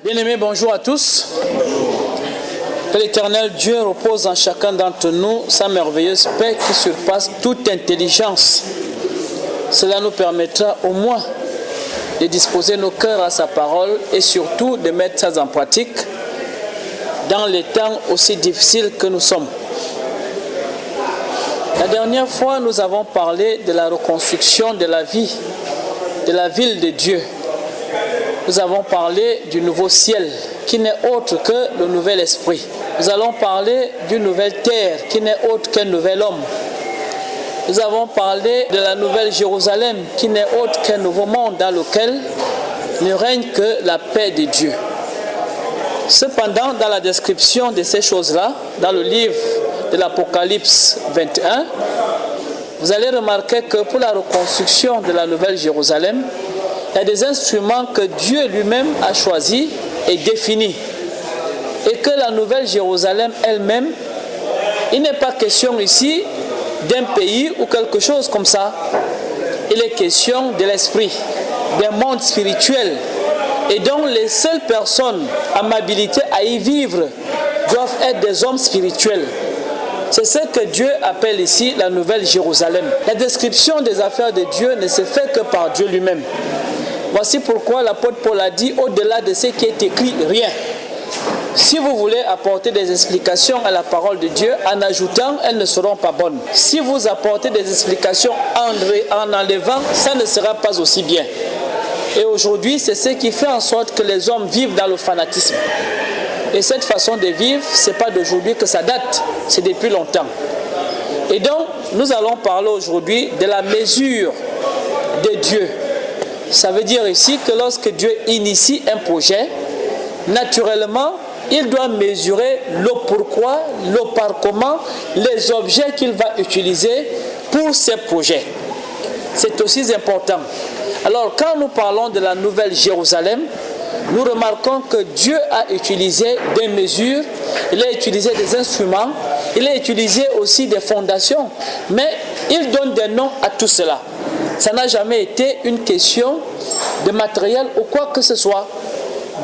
Bien-aimés, bonjour à tous. Que l'Éternel Dieu repose en chacun d'entre nous sa merveilleuse paix qui surpasse toute intelligence. Cela nous permettra au moins de disposer nos cœurs à sa parole et surtout de mettre ça en pratique dans les temps aussi difficiles que nous sommes. La dernière fois, nous avons parlé de la reconstruction de la vie, de la ville de Dieu. Nous avons parlé du nouveau ciel qui n'est autre que le nouvel esprit. Nous allons parler d'une nouvelle terre qui n'est autre qu'un nouvel homme. Nous avons parlé de la nouvelle Jérusalem qui n'est autre qu'un nouveau monde dans lequel ne règne que la paix de Dieu. Cependant, dans la description de ces choses-là, dans le livre de l'Apocalypse 21, vous allez remarquer que pour la reconstruction de la nouvelle Jérusalem, il y a des instruments que Dieu lui-même a choisis et définis. Et que la nouvelle Jérusalem elle-même, il n'est pas question ici d'un pays ou quelque chose comme ça. Il est question de l'esprit, d'un monde spirituel. Et donc les seules personnes amabilité à y vivre doivent être des hommes spirituels. C'est ce que Dieu appelle ici la nouvelle Jérusalem. La description des affaires de Dieu ne se fait que par Dieu lui-même. Voici pourquoi l'apôtre Paul a dit, au-delà de ce qui est écrit, rien. Si vous voulez apporter des explications à la parole de Dieu, en ajoutant, elles ne seront pas bonnes. Si vous apportez des explications en enlevant, ça ne sera pas aussi bien. Et aujourd'hui, c'est ce qui fait en sorte que les hommes vivent dans le fanatisme. Et cette façon de vivre, ce n'est pas d'aujourd'hui que ça date, c'est depuis longtemps. Et donc, nous allons parler aujourd'hui de la mesure de Dieu. Ça veut dire ici que lorsque Dieu initie un projet, naturellement, il doit mesurer le pourquoi, le par comment, les objets qu'il va utiliser pour ces projets. C'est aussi important. Alors, quand nous parlons de la nouvelle Jérusalem, nous remarquons que Dieu a utilisé des mesures, il a utilisé des instruments, il a utilisé aussi des fondations, mais il donne des noms à tout cela. Ça n'a jamais été une question de matériel ou quoi que ce soit.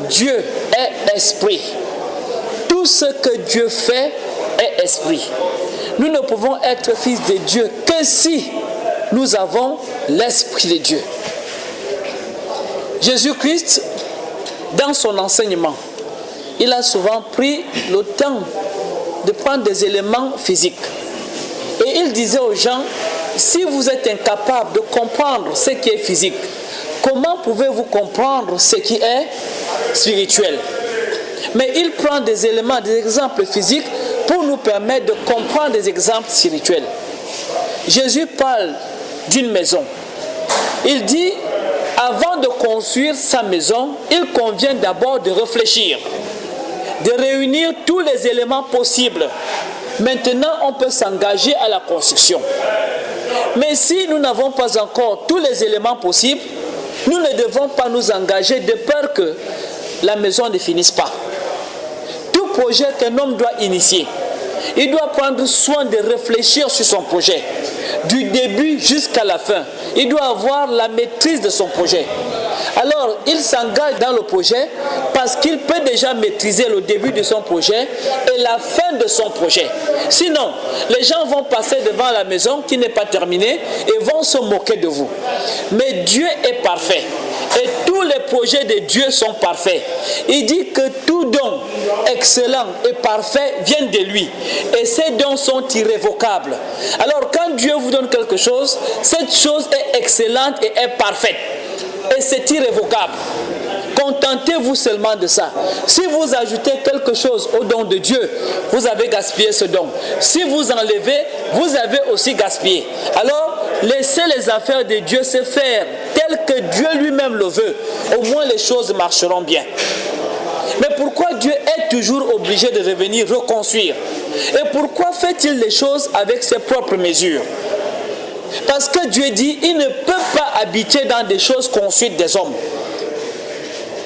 Dieu est esprit. Tout ce que Dieu fait est esprit. Nous ne pouvons être fils de Dieu que si nous avons l'esprit de Dieu. Jésus-Christ, dans son enseignement, il a souvent pris le temps de prendre des éléments physiques. Et il disait aux gens, si vous êtes incapable de comprendre ce qui est physique, comment pouvez-vous comprendre ce qui est spirituel? Mais il prend des éléments, des exemples physiques pour nous permettre de comprendre des exemples spirituels. Jésus parle d'une maison. Il dit, avant de construire sa maison, il convient d'abord de réfléchir, de réunir tous les éléments possibles. Maintenant, on peut s'engager à la construction. Mais si nous n'avons pas encore tous les éléments possibles, nous ne devons pas nous engager de peur que la maison ne finisse pas. Tout projet qu'un homme doit initier, il doit prendre soin de réfléchir sur son projet, du début jusqu'à la fin. Il doit avoir la maîtrise de son projet. Alors, il s'engage dans le projet parce qu'il peut déjà maîtriser le début de son projet et la fin de son projet. Sinon, les gens vont passer devant la maison qui n'est pas terminée et vont se moquer de vous. Mais Dieu est parfait. Et tous les projets de Dieu sont parfaits. Il dit que tout don excellent et parfait vient de lui. Et ces dons sont irrévocables. Alors quand Dieu vous donne quelque chose, cette chose est excellente et est parfaite. Et c'est irrévocable. Contentez-vous seulement de ça. Si vous ajoutez quelque chose au don de Dieu, vous avez gaspillé ce don. Si vous enlevez, vous avez aussi gaspillé. Alors, laissez les affaires de Dieu se faire telles que Dieu lui-même le veut. Au moins les choses marcheront bien. Mais pourquoi Dieu est toujours obligé de revenir reconstruire? Et pourquoi fait-il les choses avec ses propres mesures? Parce que Dieu dit, il ne peut pas habiter dans des choses construites des hommes.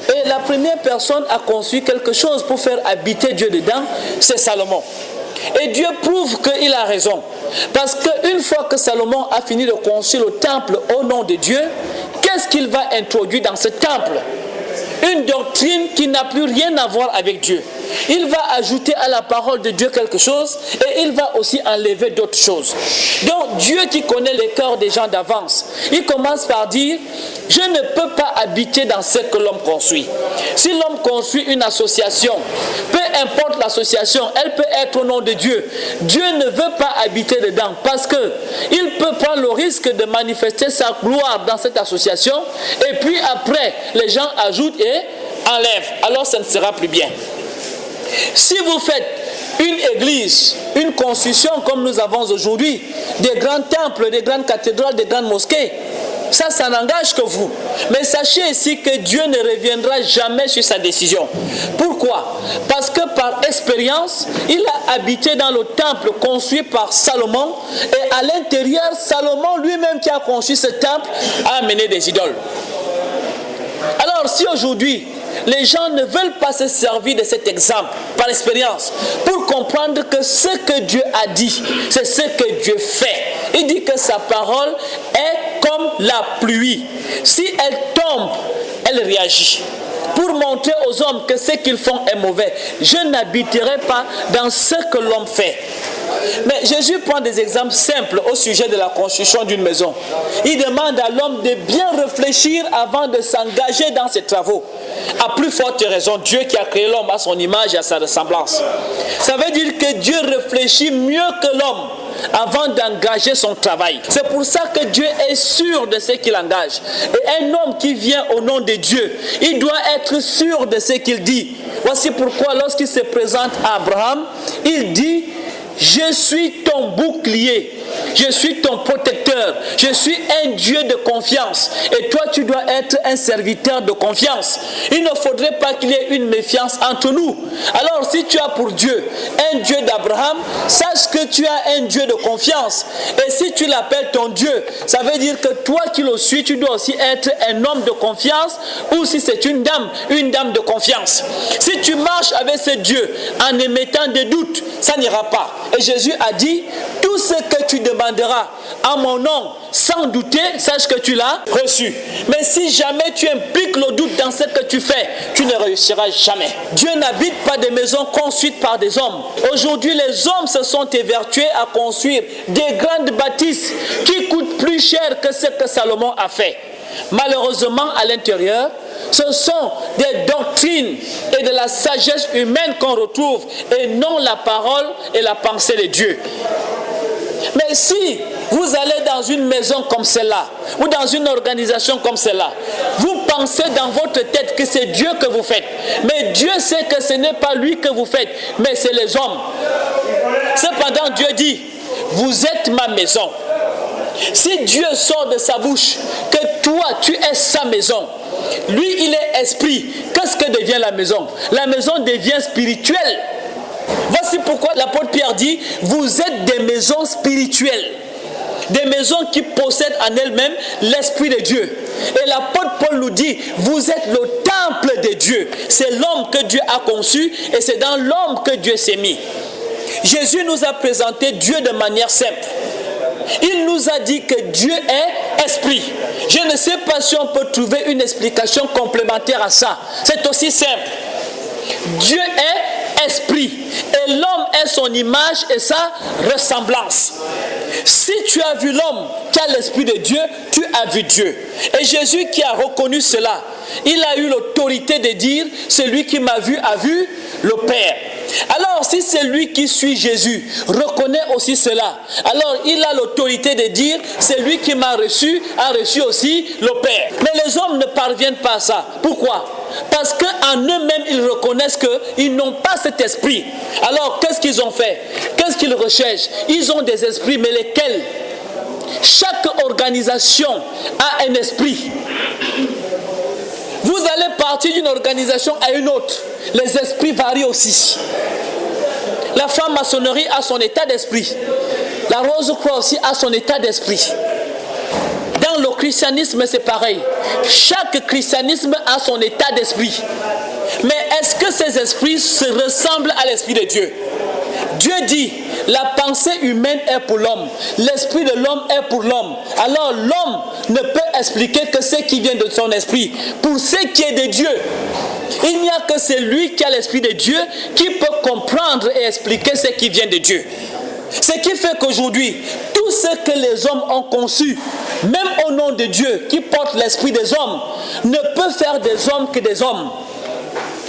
Et la première personne à construire quelque chose pour faire habiter Dieu dedans, c'est Salomon. Et Dieu prouve qu'il a raison. Parce qu'une fois que Salomon a fini de construire le temple au nom de Dieu, qu'est-ce qu'il va introduire dans ce temple? une doctrine qui n'a plus rien à voir avec Dieu. Il va ajouter à la parole de Dieu quelque chose et il va aussi enlever d'autres choses. Donc Dieu qui connaît les cœurs des gens d'avance, il commence par dire, je ne peux pas habiter dans ce que l'homme construit. Si l'homme construit une association, peu importe l'association, elle peut être au nom de Dieu. Dieu ne veut pas habiter dedans parce qu'il peut prendre le risque de manifester sa gloire dans cette association et puis après les gens ajoutent et enlèvent. Alors ça ne sera plus bien. Si vous faites une église, une construction comme nous avons aujourd'hui, des grands temples, des grandes cathédrales, des grandes mosquées, ça n'engage que vous. Mais sachez ici que Dieu ne reviendra jamais sur sa décision. Pourquoi? Parce que par expérience, il a habité dans le temple construit par Salomon et à l'intérieur, Salomon lui-même qui a construit ce temple a amené des idoles. Alors si aujourd'hui, les gens ne veulent pas se servir de cet exemple par expérience pour comprendre que ce que Dieu a dit, c'est ce que Dieu fait. Il dit que sa parole est comme la pluie. Si elle tombe, elle réagit. Pour montrer aux hommes que ce qu'ils font est mauvais. Je n'habiterai pas dans ce que l'homme fait. Mais Jésus prend des exemples simples au sujet de la construction d'une maison. Il demande à l'homme de bien réfléchir avant de s'engager dans ses travaux. À plus forte raison, Dieu qui a créé l'homme à son image et à sa ressemblance. Ça veut dire que Dieu réfléchit mieux que l'homme avant d'engager son travail. C'est pour ça que Dieu est sûr de ce qu'il engage. Et un homme qui vient au nom de Dieu, il doit être sûr de ce qu'il dit. Voici pourquoi lorsqu'il se présente à Abraham, il dit: je suis ton bouclier, je suis ton protecteur, je suis un Dieu de confiance et toi tu dois être un serviteur de confiance. Il ne faudrait pas qu'il y ait une méfiance entre nous. Alors si tu as pour Dieu un Dieu d'Abraham, sache que tu as un Dieu de confiance. Et si tu l'appelles ton Dieu, ça veut dire que toi qui le suis, tu dois aussi être un homme de confiance, ou si c'est une dame de confiance. Si tu marches avec ce Dieu en émettant des doutes, ça n'ira pas. Et Jésus a dit, tout ce que tu demanderas à mon nom, sans douter, sache que tu l'as reçu. Mais si jamais tu impliques le doute dans ce que tu fais, tu ne réussiras jamais. Dieu n'habite pas des maisons construites par des hommes. Aujourd'hui, les hommes se sont évertués à construire des grandes bâtisses qui coûtent plus cher que ce que Salomon a fait. Malheureusement, à l'intérieur, ce sont des doctrines et de la sagesse humaine qu'on retrouve et non la parole et la pensée de Dieu. Mais si vous allez dans une maison comme celle-là ou dans une organisation comme celle-là, vous pensez dans votre tête que c'est Dieu que vous faites. Mais Dieu sait que ce n'est pas lui que vous faites, mais c'est les hommes. Cependant, Dieu dit, vous êtes ma maison. Si Dieu sort de sa bouche que toi, tu es sa maison, lui, il est esprit. Qu'est-ce que devient la maison? La maison devient spirituelle. Voici pourquoi l'apôtre Pierre dit, vous êtes des maisons spirituelles. Des maisons qui possèdent en elles-mêmes l'Esprit de Dieu. Et l'apôtre Paul nous dit, vous êtes le temple de Dieu. C'est l'homme que Dieu a conçu et c'est dans l'homme que Dieu s'est mis. Jésus nous a présenté Dieu de manière simple. Il nous a dit que Dieu est esprit. Je ne sais pas si on peut trouver une explication complémentaire à ça. C'est aussi simple. Dieu est esprit. Et l'homme est son image et sa ressemblance. Si tu as vu l'homme qui a l'esprit de Dieu, tu as vu Dieu. Et Jésus qui a reconnu cela, il a eu l'autorité de dire, celui qui m'a vu a vu le Père. Alors si celui qui suit Jésus reconnaît aussi cela, alors il a l'autorité de dire, celui qui m'a reçu a reçu aussi le Père. Mais les hommes ne parviennent pas à ça. Pourquoi? Parce qu'en eux-mêmes, ils reconnaissent qu'ils n'ont pas cet esprit. Alors qu'est-ce qu'ils ont fait? Qu'est-ce qu'ils recherchent? Ils ont des esprits, mais lesquels? Chaque organisation a un esprit. Vous allez partir d'une organisation à une autre. Les esprits varient aussi. La franc-maçonnerie a son état d'esprit. La Rose-Croix aussi a son état d'esprit. Dans le christianisme, c'est pareil. Chaque christianisme a son état d'esprit. Mais est-ce que ces esprits se ressemblent à l'esprit de Dieu? Dieu dit, la pensée humaine est pour l'homme, l'esprit de l'homme est pour l'homme. Alors l'homme ne peut expliquer que ce qui vient de son esprit. Pour ce qui est de Dieu, il n'y a que celui qui a l'esprit de Dieu qui peut comprendre et expliquer ce qui vient de Dieu. Ce qui fait qu'aujourd'hui, tout ce que les hommes ont conçu, même au nom de Dieu, qui porte l'esprit des hommes, ne peut faire des hommes que des hommes.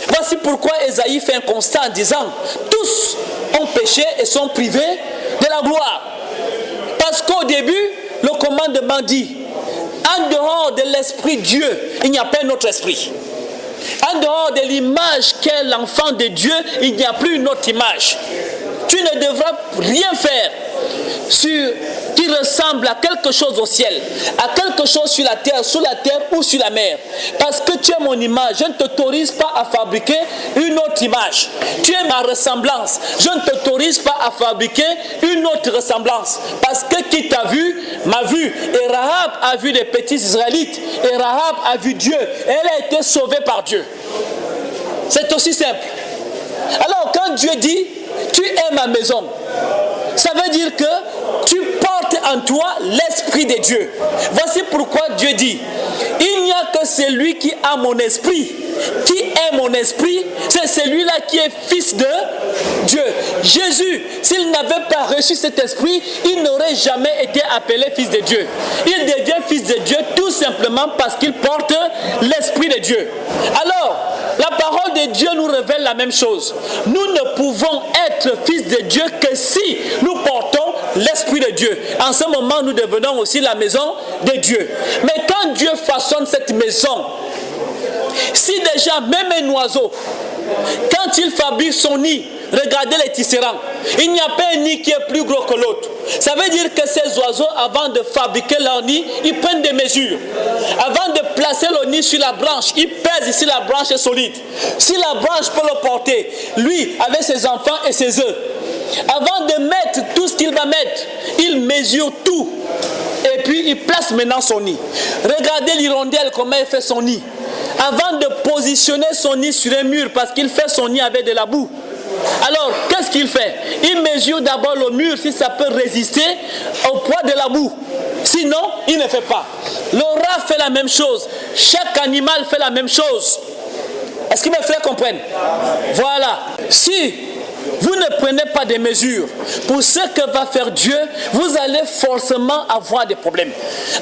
Voici pourquoi Ésaïe fait un constat en disant, tous ont péché et sont privés de la gloire. Parce qu'au début, le commandement dit, en dehors de l'esprit Dieu, il n'y a pas un autre esprit. En dehors de l'image qu'est l'enfant de Dieu, il n'y a plus une autre image. Tu ne devras rien faire qui ressemble à quelque chose au ciel, à quelque chose sur la terre ou sur la mer. Parce que tu es mon image, je ne t'autorise pas à fabriquer une autre image. Tu es ma ressemblance, je ne t'autorise pas à fabriquer une autre ressemblance. Parce que qui t'a vu, m'a vu. Et Rahab a vu les petits Israélites. Et Rahab a vu Dieu. Et elle a été sauvée par Dieu. C'est aussi simple. Alors quand Dieu dit, tu es ma maison, ça veut dire que tu portes en toi l'esprit de Dieu. Voici pourquoi Dieu dit, il n'y a que celui qui a mon esprit. Qui est mon esprit? C'est celui-là qui est fils de Dieu. Jésus, s'il n'avait pas reçu cet esprit, il n'aurait jamais été appelé fils de Dieu. Il devient fils de Dieu tout simplement parce qu'il porte l'esprit de Dieu. Alors, la parole de Dieu nous révèle la même chose. Nous ne pouvons être fils de Dieu que si nous portons l'esprit de Dieu. En ce moment, nous devenons aussi la maison de Dieu. Mais quand Dieu façonne cette maison, si déjà même un oiseau, quand il fabrique son nid, regardez les tisserands, il n'y a pas un nid qui est plus gros que l'autre. Ça veut dire que ces oiseaux, avant de fabriquer leur nid, ils prennent des mesures. Avant de placer le nid sur la branche, ils pèsent si la branche est solide. Si la branche peut le porter, lui, avec ses enfants et ses œufs. Avant de mettre tout ce qu'il va mettre, il mesure tout. Et puis il place maintenant son nid. Regardez l'hirondelle, comment elle fait son nid. Avant de positionner son nid sur un mur, parce qu'il fait son nid avec de la boue. Alors, qu'est-ce qu'il fait? Il mesure d'abord le mur si ça peut résister au poids de la boue. Sinon, il ne fait pas. Le rat fait la même chose. Chaque animal fait la même chose. Est-ce que mes frères comprennent? Voilà. Si vous ne prenez pas des mesures pour ce que va faire Dieu, vous allez forcément avoir des problèmes.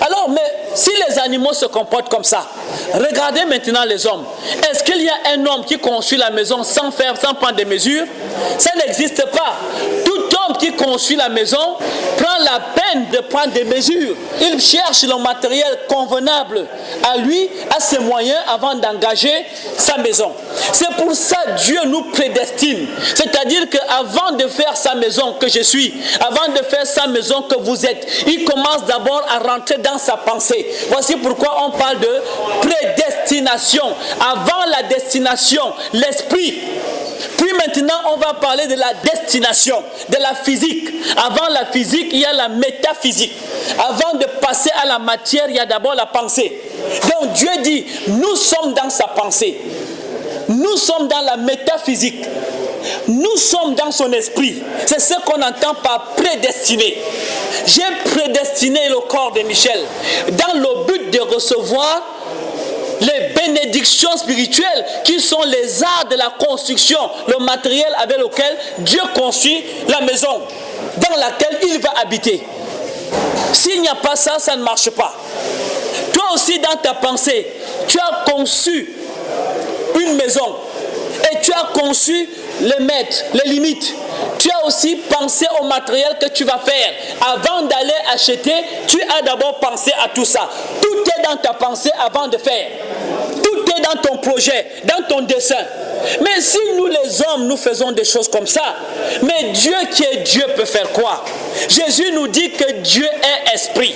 Alors, mais si les animaux se comportent comme ça, regardez maintenant les hommes. Est-ce qu'il y a un homme qui construit la maison sans prendre des mesures? Ça n'existe pas. Tout homme qui construit la maison prend la peine de prendre des mesures. Il cherche le matériel convenable à lui, à ses moyens, avant d'engager sa maison. C'est pour ça que Dieu nous prédestine. C'est-à-dire qu'avant de faire sa maison que je suis, avant de faire sa maison que vous êtes, il commence d'abord à rentrer dans sa pensée. Voici pourquoi on parle de prédestination. Avant la destination, l'esprit. Puis maintenant, on va parler de la destination, de la physique. Avant la physique, il y a la métaphysique. Avant de passer à la matière, il y a d'abord la pensée. Donc Dieu dit, nous sommes dans sa pensée. Nous sommes dans la métaphysique. Nous sommes dans son esprit. C'est ce qu'on entend par prédestiné. J'ai prédestiné le corps de Michel dans le but de recevoir les bénédictions spirituelles qui sont les arts de la construction, le matériel avec lequel Dieu construit la maison dans laquelle il va habiter. S'il n'y a pas ça, ça ne marche pas. Toi aussi dans ta pensée, tu as conçu une maison et tu as conçu les mètres, les limites. Tu as aussi pensé au matériel que tu vas faire. Avant d'aller acheter, tu as d'abord pensé à tout ça. Tout est dans ta pensée avant de faire. Tout est dans ton projet, dans ton dessin. Mais si nous les hommes, nous faisons des choses comme ça, mais Dieu qui est Dieu peut faire quoi? Jésus nous dit que Dieu est esprit.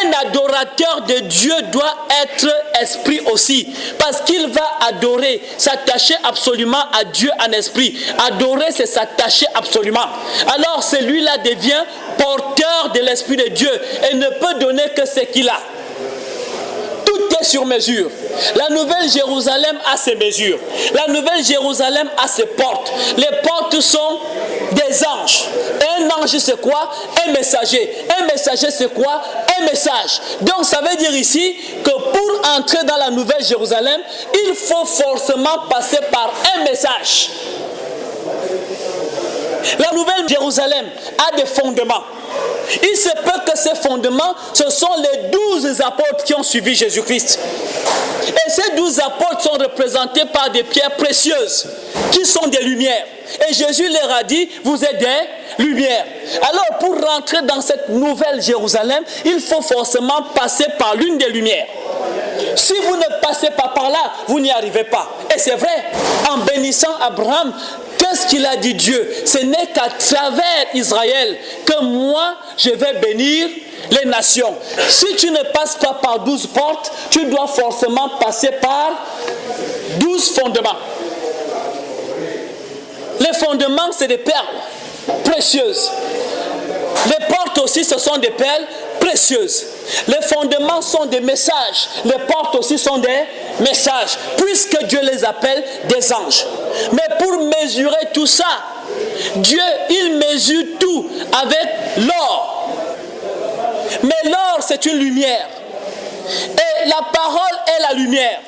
Un adorateur de Dieu doit être esprit aussi, parce qu'il va adorer, s'attacher absolument à Dieu en esprit. Adorer, c'est s'attacher absolument. Alors celui-là devient porteur de l'esprit de Dieu et ne peut donner que ce qu'il a. Tout est sur mesure. La nouvelle Jérusalem a ses mesures. La nouvelle Jérusalem a ses portes. Les portes sont des des anges. Et un ange, c'est quoi? Un messager. Un messager, c'est quoi? Un message. Donc, ça veut dire ici que pour entrer dans la Nouvelle Jérusalem, il faut forcément passer par un message. La Nouvelle Jérusalem a des fondements. Il se peut que ces fondements, ce sont les 12 apôtres qui ont suivi Jésus-Christ. Et ces 12 apôtres sont représentés par des pierres précieuses, qui sont des lumières. Et Jésus leur a dit, vous êtes des lumières. Alors, pour rentrer dans cette Nouvelle Jérusalem, il faut forcément passer par l'une des lumières. Si vous ne passez pas par là, vous n'y arrivez pas. Et c'est vrai, en bénissant Abraham, qu'est-ce qu'il a dit Dieu? Ce n'est qu'à travers Israël que moi, je vais bénir les nations. Si tu ne passes pas par 12 portes, tu dois forcément passer par 12 fondements. Les fondements, c'est des perles précieuses. Les portes aussi, ce sont des perles précieuses. Les fondements sont des messages. Les portes aussi sont des messages, puisque Dieu les appelle des anges. Mais pour mesurer tout ça, Dieu, il mesure tout avec l'or. Mais l'or, c'est une lumière. Et la parole est la lumière.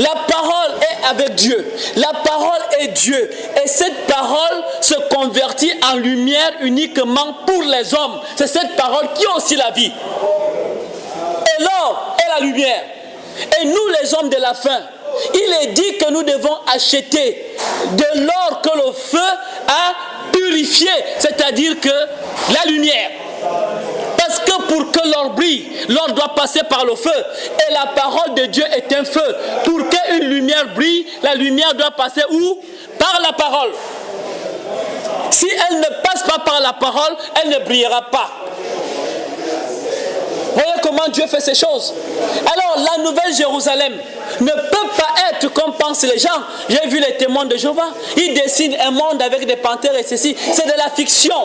La parole est avec Dieu. La parole est Dieu. Et cette parole se convertit en lumière uniquement pour les hommes. C'est cette parole qui a aussi la vie. Et l'or est la lumière. Et nous, les hommes de la fin, il est dit que nous devons acheter de l'or que le feu a purifié. C'est-à-dire que la lumière. Parce que pour que l'or brille, l'or doit passer par le feu. Et la parole de Dieu est un feu. Pour qu'une lumière brille, la lumière doit passer où? Par la parole. Si elle ne passe pas par la parole, elle ne brillera pas. Voyez comment Dieu fait ces choses. Alors la Nouvelle Jérusalem ne peut pas être comme pensent les gens. J'ai vu les témoins de Jéhovah. Ils dessinent un monde avec des panthères et ceci. C'est de la fiction.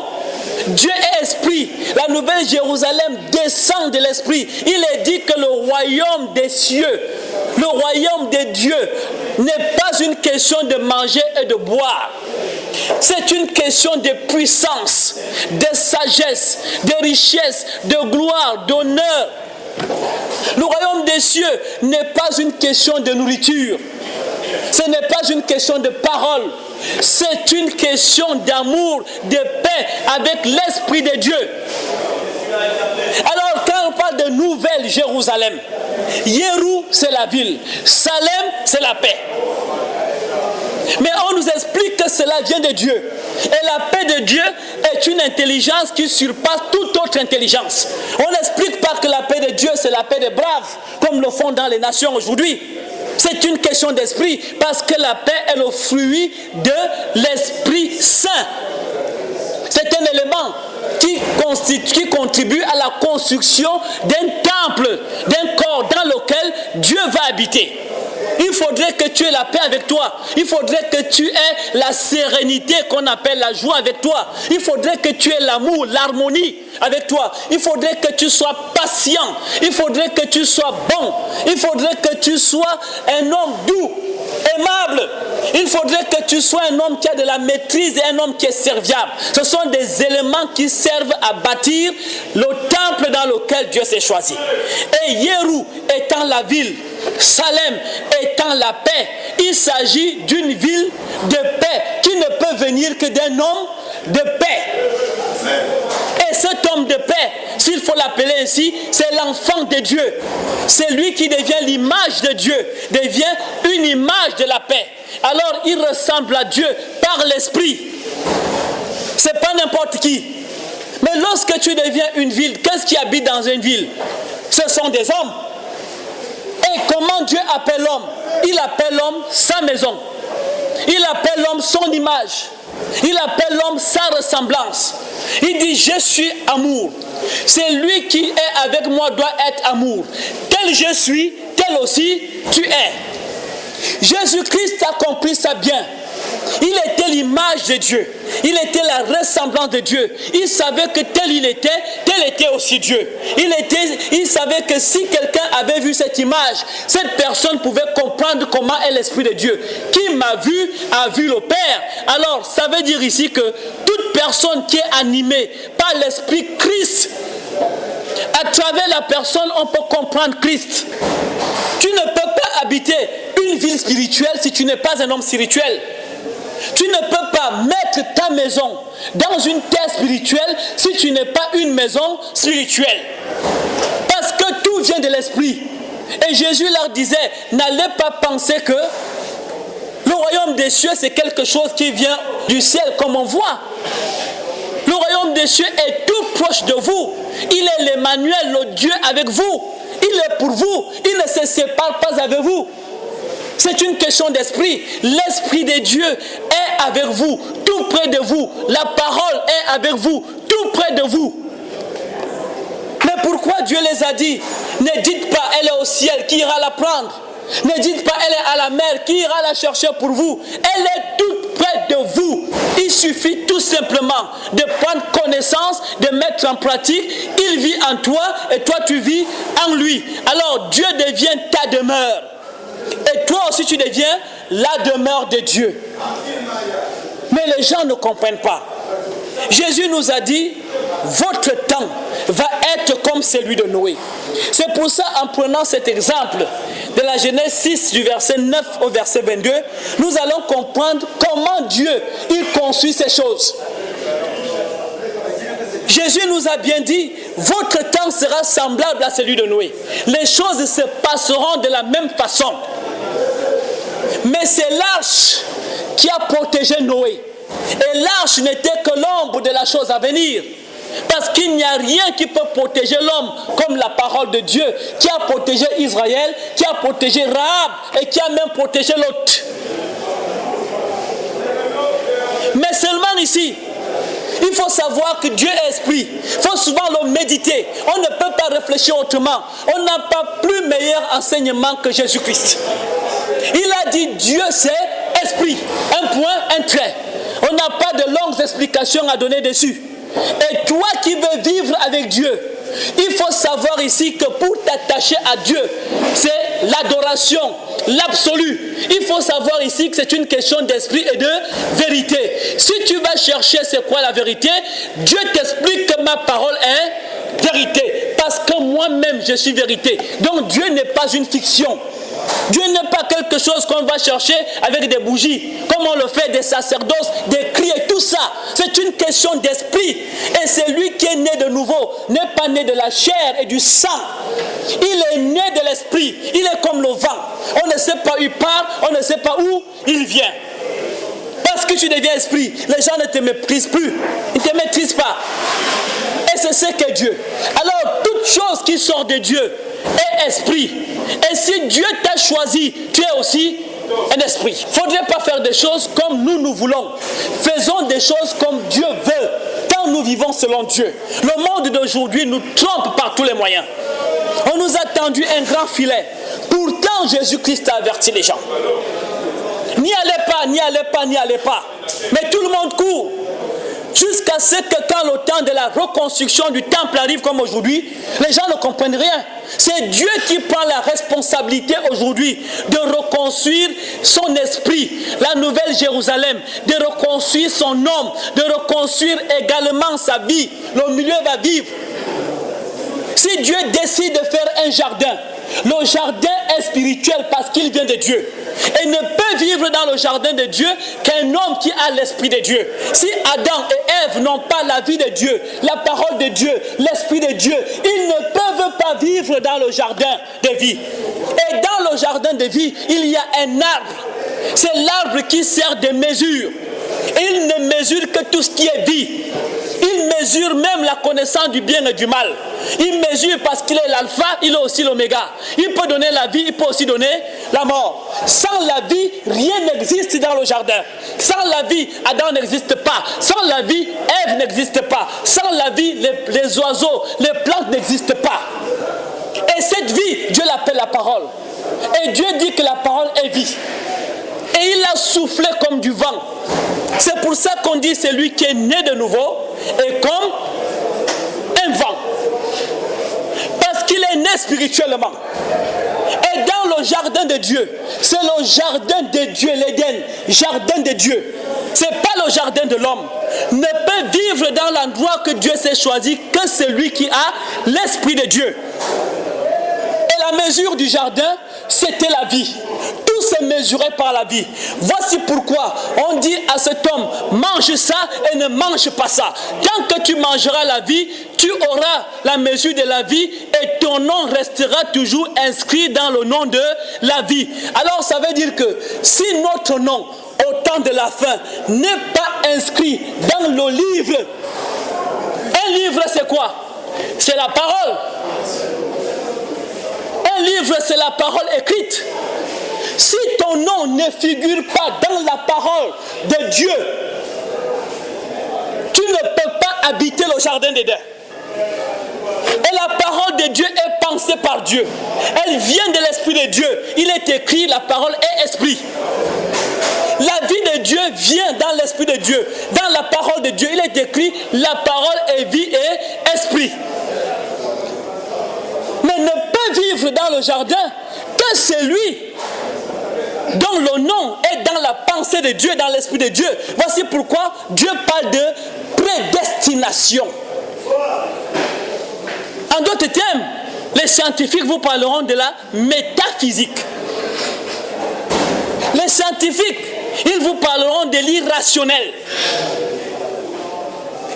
Dieu est esprit. La Nouvelle Jérusalem descend de l'esprit. Il est dit que le royaume des cieux, le royaume des dieux, n'est pas une question de manger et de boire. C'est une question de puissance, de sagesse, de richesse, de gloire, d'honneur. Le royaume des cieux n'est pas une question de nourriture. Ce n'est pas une question de parole. C'est une question d'amour, de paix avec l'Esprit de Dieu. Alors quand on parle de Nouvelle Jérusalem, Yérou c'est la ville, Salem c'est la paix. Mais on nous explique que cela vient de Dieu. Et la paix de Dieu est une intelligence qui surpasse toute autre intelligence. On n'explique pas que la paix de Dieu, c'est la paix des braves, comme le font dans les nations aujourd'hui. C'est une question d'esprit, parce que la paix est le fruit de l'Esprit Saint. C'est un élément qui contribue à la construction d'un temple, d'un corps dans lequel Dieu va habiter. Il faudrait que tu aies la paix avec toi. Il faudrait que tu aies la sérénité qu'on appelle la joie avec toi. Il faudrait que tu aies l'amour, l'harmonie avec toi. Il faudrait que tu sois patient. Il faudrait que tu sois bon. Il faudrait que tu sois un homme doux, aimable. Il faudrait que tu sois un homme qui a de la maîtrise et un homme qui est serviable. Ce sont des éléments qui servent à bâtir le temple dans lequel Dieu s'est choisi. Et Yérou étant la ville, Salem étant la paix, il s'agit d'une ville de paix qui ne peut venir que d'un homme de paix. Et cet homme de paix, s'il faut l'appeler ainsi, c'est l'enfant de Dieu. C'est lui qui devient l'image de Dieu, devient une image de la paix. Alors il ressemble à Dieu par l'esprit. C'est pas n'importe qui. Mais lorsque tu deviens une ville, qu'est-ce qui habite dans une ville? Ce sont des hommes. Et comment Dieu appelle l'homme? Il appelle l'homme sa maison. Il appelle l'homme son image. Il appelle l'homme sa ressemblance. Il dit, je suis amour. C'est lui qui est avec moi doit être amour. Tel je suis, tel aussi tu es. Jésus-Christ a compris ça bien. Il était l'image de Dieu. Il était la ressemblance de Dieu. Il savait que tel était aussi Dieu. Il savait que si quelqu'un avait vu cette image, cette personne pouvait comprendre comment est l'Esprit de Dieu. Qui m'a vu, a vu le Père. Alors, ça veut dire ici que toute personne qui est animée par l'Esprit Christ, à travers la personne, on peut comprendre Christ. Tu ne peux pas habiter une ville spirituelle si tu n'es pas un homme spirituel. Tu ne peux pas mettre ta maison dans une terre spirituelle si tu n'es pas une maison spirituelle. Parce que tout vient de l'Esprit. Et Jésus leur disait, n'allez pas penser que le royaume des cieux, c'est quelque chose qui vient du ciel comme on voit. Le royaume des cieux est tout proche de vous. Il est l'Emmanuel, le Dieu avec vous. Il est pour vous. Il ne se sépare pas avec vous. C'est une question d'esprit. L'Esprit de Dieu est avec vous, tout près de vous. La parole est avec vous, tout près de vous. Mais pourquoi Dieu les a dit, ne dites pas, elle est au ciel, qui ira la prendre? Ne dites pas, elle est à la mer, qui ira la chercher pour vous? Elle est toute près de vous. Il suffit tout simplement de prendre connaissance, de mettre en pratique. Il vit en toi et toi tu vis en lui. Alors Dieu devient ta demeure. Et toi aussi tu deviens la demeure de Dieu. Mais les gens ne comprennent pas. Jésus nous a dit, votre temps va être comme celui de Noé. C'est pour ça, en prenant cet exemple de la Genèse 6 du verset 9 au verset 22, nous allons comprendre comment Dieu il construit ces choses. Jésus nous a bien dit, votre temps sera semblable à celui de Noé. Les choses se passeront de la même façon. Mais c'est l'arche qui a protégé Noé. Et l'arche n'était que l'ombre de la chose à venir. Parce qu'il n'y a rien qui peut protéger l'homme comme la parole de Dieu qui a protégé Israël, qui a protégé Rahab et qui a même protégé Lot. Mais seulement ici, il faut savoir que Dieu est esprit. Il faut souvent le méditer. On ne peut pas réfléchir autrement. On n'a pas plus meilleur enseignement que Jésus-Christ. Il a dit Dieu c'est esprit. Un point, un trait. On n'a pas de longues explications à donner dessus. Et toi qui veux vivre avec Dieu, il faut savoir ici que pour t'attacher à Dieu, c'est l'adoration, l'absolu. Il faut savoir ici que c'est une question d'esprit et de vérité. Si tu vas chercher c'est quoi la vérité, Dieu t'explique que ma parole est vérité. Parce que moi-même je suis vérité. Donc Dieu n'est pas une fiction. Dieu n'est pas quelque chose qu'on va chercher avec des bougies, comme on le fait des sacerdoces, des cris et tout ça. C'est une question d'esprit. Et c'est lui qui est né de nouveau, n'est pas né de la chair et du sang. Il est né de l'esprit. Il est comme le vent. On ne sait pas où il part, on ne sait pas où il vient. Parce que tu deviens esprit, les gens ne te méprisent plus. Ils ne te maîtrisent pas. Et c'est ce qu'est Dieu. Alors, toute chose qui sort de Dieu est esprit. Et si Dieu t'a choisi, tu es aussi un esprit. Il ne faudrait pas faire des choses comme nous voulons. Faisons des choses comme Dieu veut. Tant nous vivons selon Dieu. Le monde d'aujourd'hui nous trompe par tous les moyens. On nous a tendu un grand filet. Pourtant, Jésus-Christ a averti les gens. N'y allez pas, n'y allez pas, n'y allez pas. Mais tout le monde court. Jusqu'à ce que quand le temps de la reconstruction du temple arrive comme aujourd'hui, les gens ne comprennent rien. C'est Dieu qui prend la responsabilité aujourd'hui de reconstruire son esprit, la nouvelle Jérusalem, de reconstruire son homme, de reconstruire également sa vie. Le milieu va vivre. Si Dieu décide de faire un jardin, le jardin est spirituel parce qu'il vient de Dieu. Et ne peut vivre dans le jardin de Dieu qu'un homme qui a l'esprit de Dieu. Si Adam et Ève n'ont pas la vie de Dieu, la parole de Dieu, l'esprit de Dieu, ils ne peuvent pas vivre dans le jardin de vie. Et dans le jardin de vie, il y a un arbre. C'est l'arbre qui sert de mesure. Et il ne mesure que tout ce qui est vie. Il mesure même la connaissance du bien et du mal. Il mesure parce qu'il est l'alpha, il est aussi l'oméga. Il peut donner la vie, il peut aussi donner la mort. Sans la vie, rien n'existe dans le jardin. Sans la vie, Adam n'existe pas. Sans la vie, Ève n'existe pas. Sans la vie, les oiseaux, les plantes n'existent pas. Et cette vie, Dieu l'appelle la parole. Et Dieu dit que la parole est vie. Et il a soufflé comme du vent. C'est pour ça qu'on dit c'est lui qui est né de nouveau et comme un vent. Parce qu'il est né spirituellement. Et dans le jardin de Dieu, c'est le jardin de Dieu, l'Éden, jardin de Dieu. C'est pas le jardin de l'homme ne peut vivre dans l'endroit que Dieu s'est choisi que celui qui a l'Esprit de Dieu. Et la mesure du jardin, c'était la vie. Tout se mesurait par la vie. Voici pourquoi on dit à cet homme, mange ça et ne mange pas ça. Tant que tu mangeras la vie, tu auras la mesure de la vie et ton nom restera toujours inscrit dans le nom de la vie. Alors ça veut dire que si notre nom au temps de la fin n'est pas inscrit dans le livre, un livre c'est quoi? C'est la parole. Un livre c'est la parole écrite. Si ton nom ne figure pas dans la parole de Dieu, tu ne peux pas habiter le jardin d'Éden. Et la parole de Dieu est pensée par Dieu. Elle vient de l'Esprit de Dieu. Il est écrit, la parole est esprit. La vie de Dieu vient dans l'Esprit de Dieu. Dans la parole de Dieu, il est écrit, la parole est vie et esprit. Mais ne peut vivre dans le jardin que celui dont le nom est dans la pensée de Dieu, dans l'Esprit de Dieu. Voici pourquoi Dieu parle de prédestination. En d'autres termes, les scientifiques vous parleront de la métaphysique. Les scientifiques, ils vous parleront de l'irrationnel,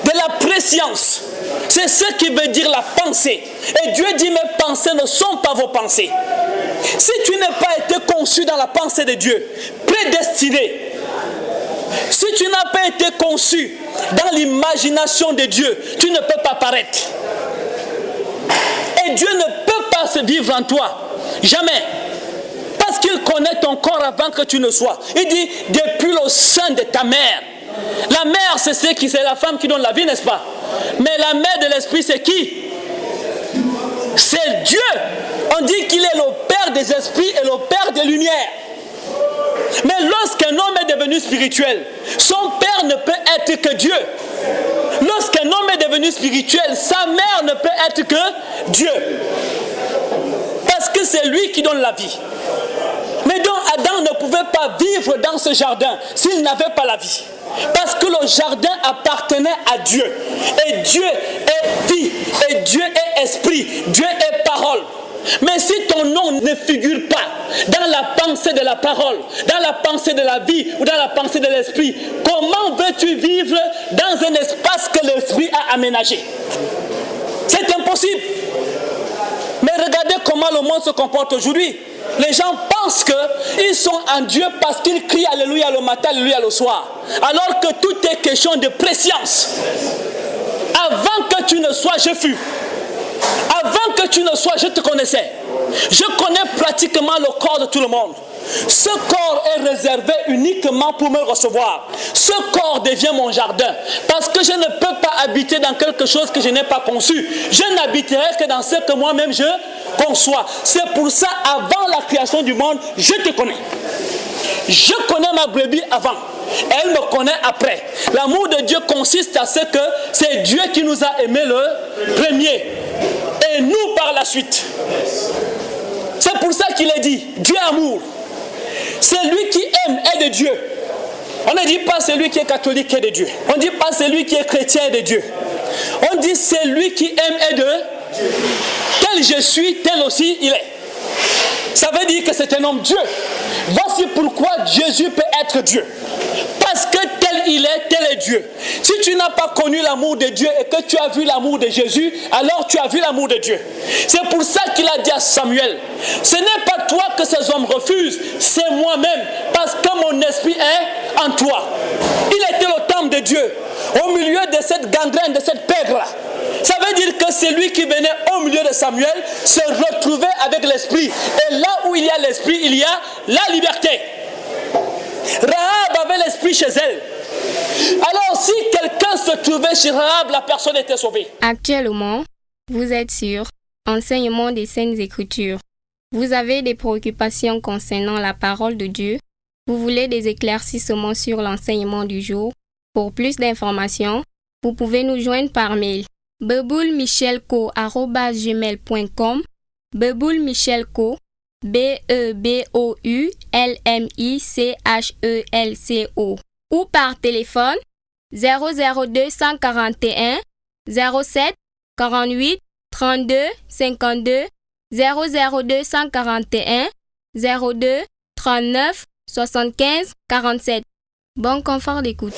de la préscience. C'est ce qui veut dire la pensée. Et Dieu dit, mes pensées ne sont pas vos pensées. Si tu n'as pas été conçu dans la pensée de Dieu, prédestiné, si tu n'as pas été conçu dans l'imagination de Dieu, tu ne peux pas paraître. Et Dieu ne peut pas se vivre en toi. Jamais. Parce qu'il connaît ton corps avant que tu ne sois. Il dit, depuis le sein de ta mère. La mère, c'est la femme qui donne la vie, n'est-ce pas? Mais la mère de l'esprit, c'est qui? C'est Dieu. On dit qu'il est le Père des esprits et le Père des lumières. Mais lorsqu'un homme est devenu spirituel, son père ne peut être que Dieu. Lorsqu'un homme est devenu spirituel, sa mère ne peut être que Dieu. Parce que c'est lui qui donne la vie. Mais donc Adam ne pouvait pas vivre dans ce jardin s'il n'avait pas la vie. Parce que le jardin appartenait à Dieu. Et Dieu est vie. Et Dieu est esprit. Dieu est parole. Mais si ton nom ne figure pas dans la pensée de la parole, dans la pensée de la vie ou dans la pensée de l'esprit, comment veux-tu vivre dans un espace que l'esprit a aménagé? C'est impossible. Mais regardez comment le monde se comporte aujourd'hui. Les gens pensent qu'ils sont en Dieu parce qu'ils crient Alléluia le matin, Alléluia le soir. Alors que tout est question de préscience. Avant que tu ne sois, je fus. Avant que tu ne sois, je te connaissais. Je connais pratiquement le corps de tout le monde. Ce corps est réservé uniquement pour me recevoir. Ce corps devient mon jardin. Parce que je ne peux pas habiter dans quelque chose que je n'ai pas conçu. Je n'habiterai que dans ce que moi-même je conçois. C'est pour ça, avant la création du monde, je te connais. Je connais ma brebis avant. Elle me connaît après. L'amour de Dieu consiste à ce que c'est Dieu qui nous a aimés le premier. Et nous par la suite. C'est pour ça qu'il est dit, Dieu amour. Celui qui aime est de Dieu. On ne dit pas celui qui est catholique est de Dieu. On ne dit pas celui qui est chrétien est de Dieu. On dit celui qui aime est de Dieu. Tel je suis, tel aussi il est. Ça veut dire que c'est un homme Dieu. Voici pourquoi Jésus peut être Dieu. Parce que tel il est, tel est Dieu. Si tu n'as pas connu l'amour de Dieu et que tu as vu l'amour de Jésus, alors tu as vu l'amour de Dieu. C'est pour ça qu'il a dit à Samuel, ce n'est pas toi que ces hommes refusent, c'est moi-même, parce que mon esprit est en toi. Il était le temple de Dieu, au milieu de cette gangrène, de cette pègre-là. Ça veut dire que celui qui venait au milieu de Samuel se retrouvait avec l'esprit. Et là où il y a l'esprit, il y a la liberté. Rahab avait l'esprit chez elle. Alors si quelqu'un se trouvait chez Rahab, la personne était sauvée. Actuellement, vous êtes sur Enseignement des Saintes Écritures. Vous avez des préoccupations concernant la parole de Dieu. Vous voulez des éclaircissements sur l'enseignement du jour. Pour plus d'informations, vous pouvez nous joindre par mail beboulmichelco@gmail.com beboulmichelco BEBOULMICHELCO ou par téléphone 00241 07 48 32 52 00241 02 39 75 47. Bon confort d'écoute.